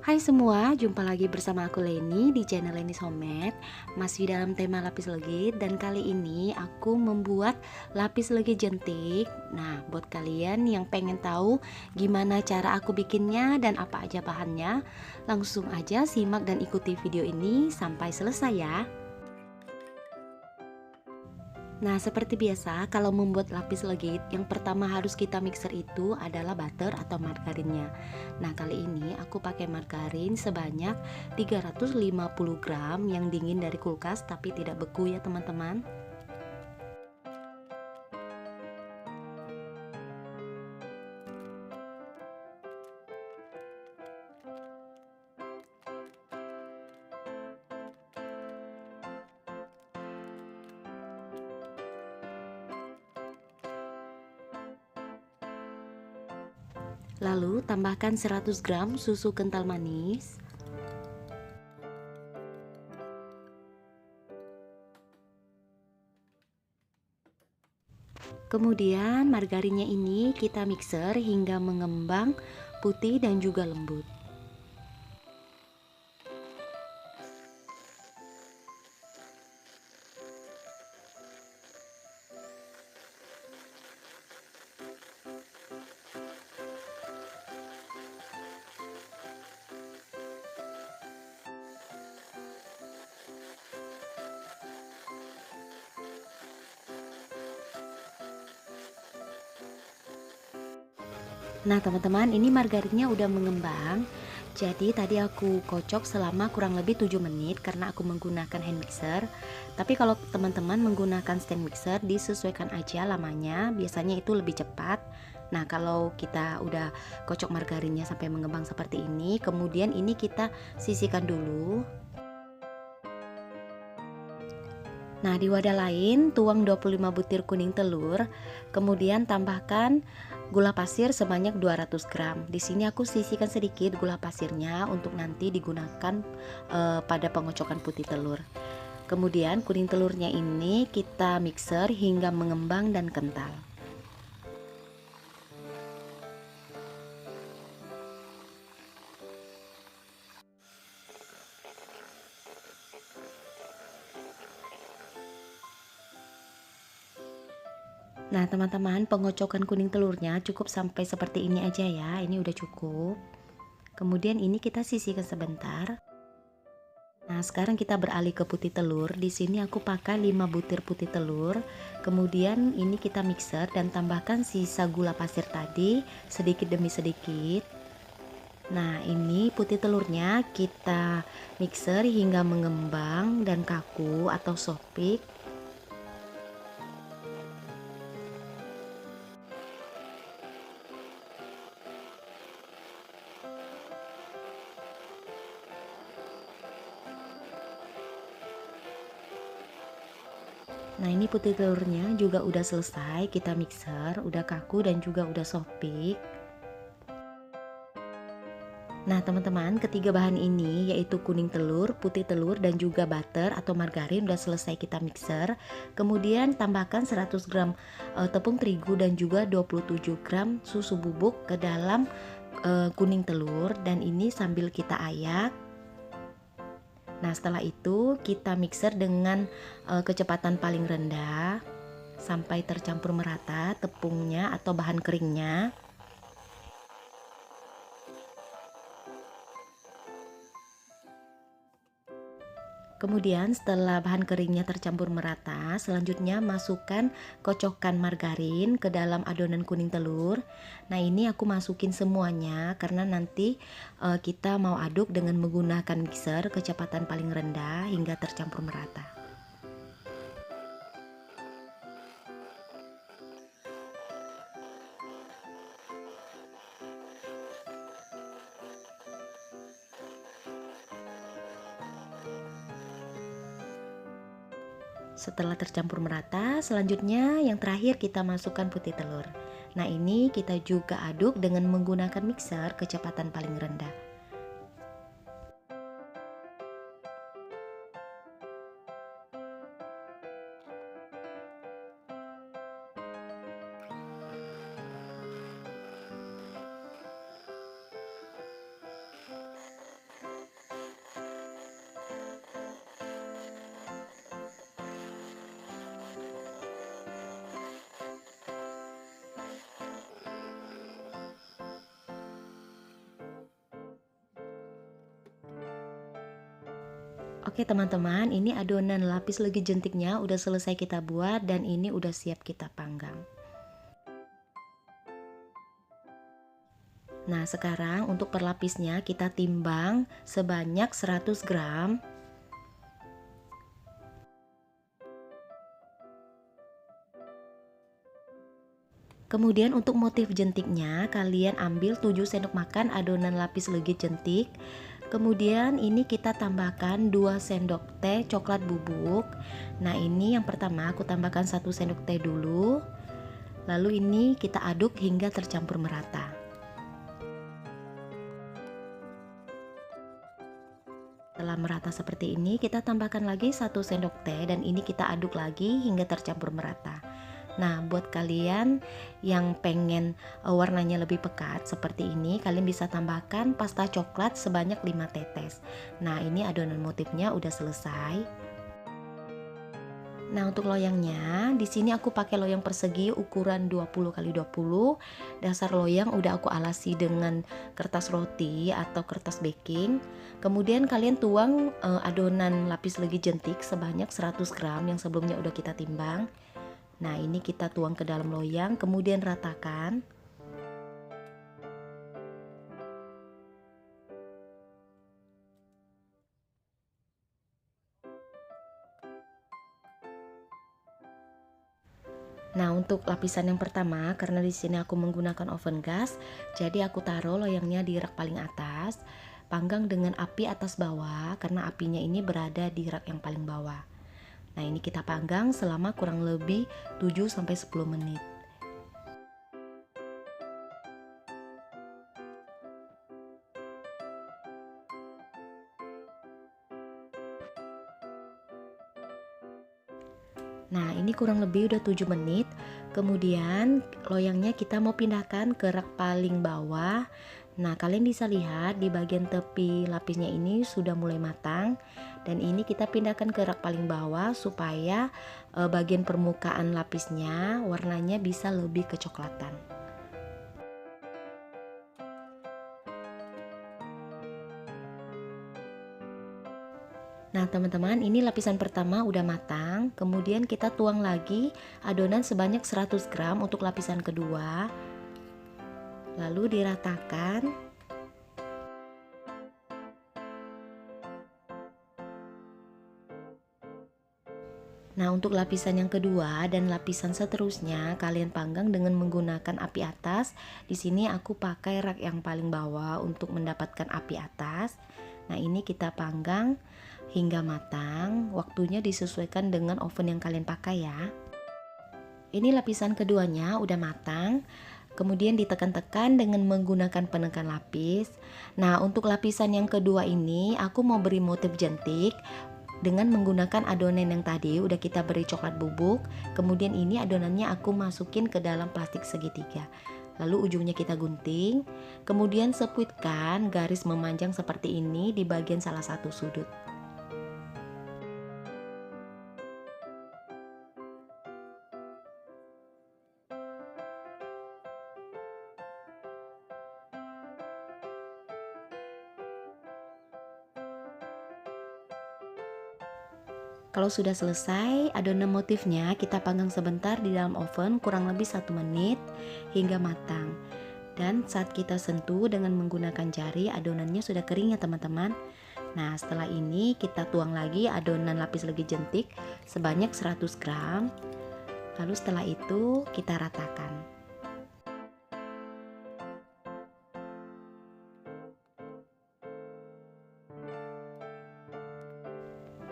Hai semua, jumpa lagi bersama aku Leni di channel Leni Homemade. Masih dalam tema lapis legit dan kali ini aku membuat lapis legit jentik. Nah, buat kalian yang pengen tahu gimana cara aku bikinnya dan apa aja bahannya, langsung aja simak dan ikuti video ini sampai selesai ya. Nah, seperti biasa, kalau membuat lapis legit, yang pertama harus kita mixer itu adalah butter atau margarinnya. Nah, kali ini aku pakai margarin sebanyak 350 gram yang dingin dari kulkas tapi tidak beku ya teman-teman. Lalu tambahkan 100 gram susu kental manis. Kemudian margarinnya ini kita mixer hingga mengembang putih dan juga lembut. Nah teman-teman, ini margarinnya udah mengembang. Jadi tadi aku kocok selama kurang lebih 7 menit karena aku menggunakan hand mixer. Tapi kalau teman-teman menggunakan stand mixer disesuaikan aja lamanya, biasanya itu lebih cepat. Nah kalau kita udah kocok margarinnya sampai mengembang seperti ini, kemudian ini kita sisihkan dulu. Nah, di wadah lain tuang 25 butir kuning telur, kemudian tambahkan gula pasir sebanyak 200 gram. Di sini aku sisihkan sedikit gula pasirnya untuk nanti digunakan pada pengocokan putih telur. Kemudian kuning telurnya ini kita mixer hingga mengembang dan kental. Nah teman-teman, pengocokan kuning telurnya cukup sampai seperti ini aja ya, ini udah cukup. Kemudian ini kita sisihkan sebentar. Nah sekarang kita beralih ke putih telur. Di sini aku pakai 5 butir putih telur. Kemudian ini kita mixer dan tambahkan sisa gula pasir tadi sedikit demi sedikit. Nah ini putih telurnya kita mixer hingga mengembang dan kaku atau sopik. Nah ini putih telurnya juga udah selesai kita mixer, udah kaku dan juga udah sopik. Nah teman-teman, ketiga bahan ini yaitu kuning telur, putih telur dan juga butter atau margarin udah selesai kita mixer. Kemudian tambahkan 100 gram tepung terigu dan juga 27 gram susu bubuk ke dalam kuning telur dan ini sambil kita ayak. Nah setelah itu kita mixer dengan kecepatan paling rendah sampai tercampur merata tepungnya atau bahan keringnya. Kemudian setelah bahan keringnya tercampur merata, selanjutnya masukkan kocokan margarin ke dalam adonan kuning telur. Nah ini aku masukin semuanya karena nanti kita mau aduk dengan menggunakan mixer kecepatan paling rendah hingga tercampur merata. Setelah tercampur merata, selanjutnya yang terakhir kita masukkan putih telur. Nah ini kita juga aduk dengan menggunakan mixer kecepatan paling rendah. Oke teman-teman, ini adonan lapis legit jentiknya udah selesai kita buat dan ini udah siap kita panggang. Nah sekarang untuk perlapisnya kita timbang sebanyak 100 gram. Kemudian untuk motif jentiknya kalian ambil 7 sendok makan adonan lapis legit jentik. Kemudian ini kita tambahkan 2 sendok teh coklat bubuk. Nah ini yang pertama aku tambahkan 1 sendok teh dulu. Lalu ini kita aduk hingga tercampur merata. Setelah merata seperti ini kita tambahkan lagi 1 sendok teh dan ini kita aduk lagi hingga tercampur merata. Nah buat kalian yang pengen warnanya lebih pekat seperti ini, kalian bisa tambahkan pasta coklat sebanyak 5 tetes. Nah ini adonan motifnya udah selesai. Nah untuk loyangnya di sini aku pakai loyang persegi ukuran 20x20. Dasar loyang udah aku alasi dengan kertas roti atau kertas baking. Kemudian kalian tuang adonan lapis legit jentik sebanyak 100 gram yang sebelumnya udah kita timbang. Nah ini kita tuang ke dalam loyang, kemudian ratakan. Nah untuk lapisan yang pertama, karena di sini aku menggunakan oven gas, jadi aku taruh loyangnya di rak paling atas, panggang dengan api atas bawah karena apinya ini berada di rak yang paling bawah. Nah ini kita panggang selama kurang lebih 7-10 menit. Nah ini kurang lebih udah 7 menit. Kemudian loyangnya kita mau pindahkan ke rak paling bawah. Nah kalian bisa lihat di bagian tepi lapisnya ini sudah mulai matang. Dan ini kita pindahkan ke rak paling bawah supaya bagian permukaan lapisnya warnanya bisa lebih kecoklatan. Nah teman-teman, ini lapisan pertama udah matang. Kemudian kita tuang lagi adonan sebanyak 100 gram untuk lapisan kedua. Lalu diratakan. Nah untuk lapisan yang kedua dan lapisan seterusnya kalian panggang dengan menggunakan api atas. Di sini aku pakai rak yang paling bawah untuk mendapatkan api atas. Nah ini kita panggang hingga matang. Waktunya disesuaikan dengan oven yang kalian pakai ya. Ini lapisan keduanya udah matang. Kemudian ditekan-tekan dengan menggunakan penekan lapis. Nah untuk lapisan yang kedua ini aku mau beri motif jentik dengan menggunakan adonan yang tadi udah kita beri coklat bubuk. Kemudian ini adonannya aku masukin ke dalam plastik segitiga. Lalu ujungnya kita gunting. Kemudian sepuitkan garis memanjang seperti ini di bagian salah satu sudut. Kalau sudah selesai, adonan motifnya kita panggang sebentar di dalam oven kurang lebih 1 menit hingga matang. Dan saat kita sentuh dengan menggunakan jari, adonannya sudah kering ya teman-teman. Nah setelah ini kita tuang lagi adonan lapis legit jentik sebanyak 100 gram. Lalu setelah itu kita ratakan.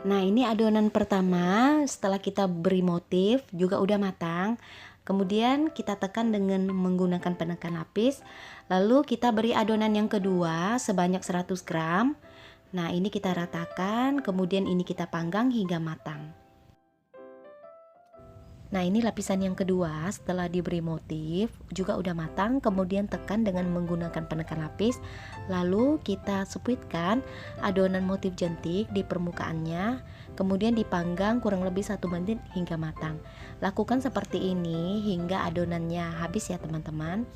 Nah ini adonan pertama setelah kita beri motif juga udah matang. Kemudian kita tekan dengan menggunakan penekan lapis. Lalu kita beri adonan yang kedua sebanyak 100 gram. Nah ini kita ratakan, kemudian ini kita panggang hingga matang. Nah ini lapisan yang kedua setelah diberi motif juga udah matang. Kemudian tekan dengan menggunakan penekan lapis. Lalu kita sepuitkan adonan motif jentik di permukaannya. Kemudian dipanggang kurang lebih 1 menit hingga matang. Lakukan seperti ini hingga adonannya habis ya teman-teman.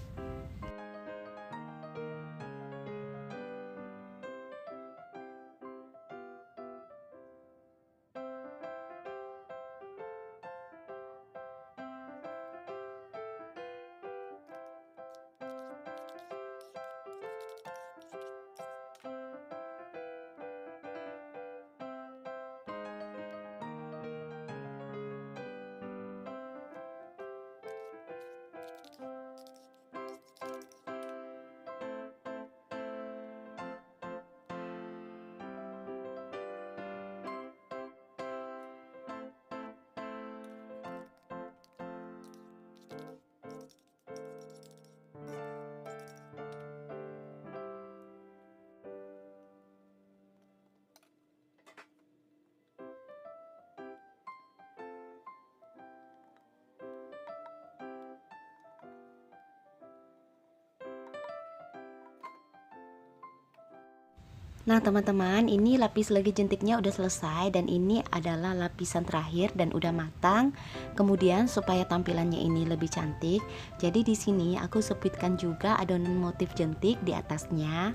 Nah teman-teman, ini lapis lagi jentiknya udah selesai dan ini adalah lapisan terakhir dan udah matang. Kemudian supaya tampilannya ini lebih cantik, jadi di sini aku sepitkan juga adonan motif jentik di atasnya.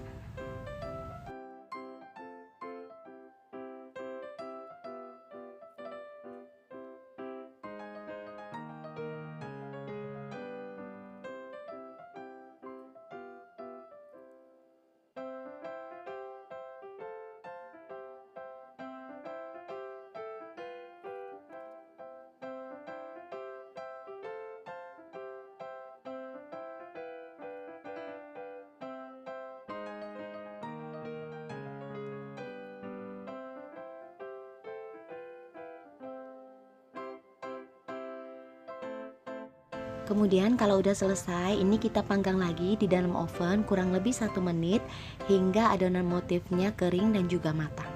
Kemudian kalau udah selesai, ini kita panggang lagi di dalam oven kurang lebih 1 menit hingga adonan motifnya kering dan juga matang.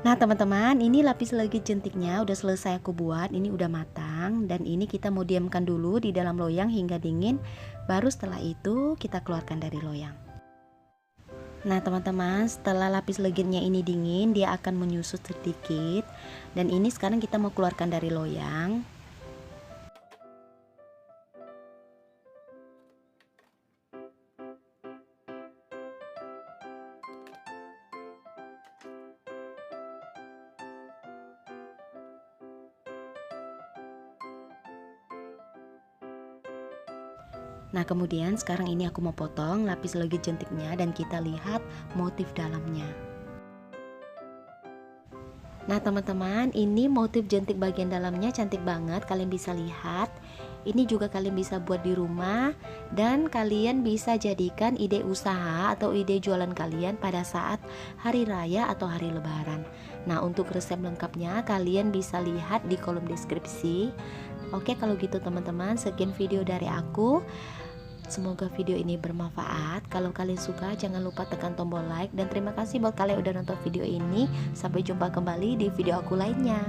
Nah teman-teman, ini lapis legit jentiknya udah selesai aku buat, ini udah matang dan ini kita mau diamkan dulu di dalam loyang hingga dingin, baru setelah itu kita keluarkan dari loyang. Nah teman-teman, setelah lapis legitnya ini dingin, dia akan menyusut sedikit. Dan ini sekarang kita mau keluarkan dari loyang. Nah kemudian sekarang ini aku mau potong lapis legit jentiknya dan kita lihat motif dalamnya. Nah teman-teman, ini motif jentik bagian dalamnya cantik banget, kalian bisa lihat. Ini juga kalian bisa buat di rumah dan kalian bisa jadikan ide usaha atau ide jualan kalian pada saat hari raya atau hari lebaran. Nah untuk resep lengkapnya kalian bisa lihat di kolom deskripsi. Oke, kalau gitu teman-teman, sekian video dari aku. Semoga video ini bermanfaat. Kalau kalian suka, jangan lupa tekan tombol like. Dan terima kasih buat kalian yang udah nonton video ini. Sampai jumpa kembali di video aku lainnya.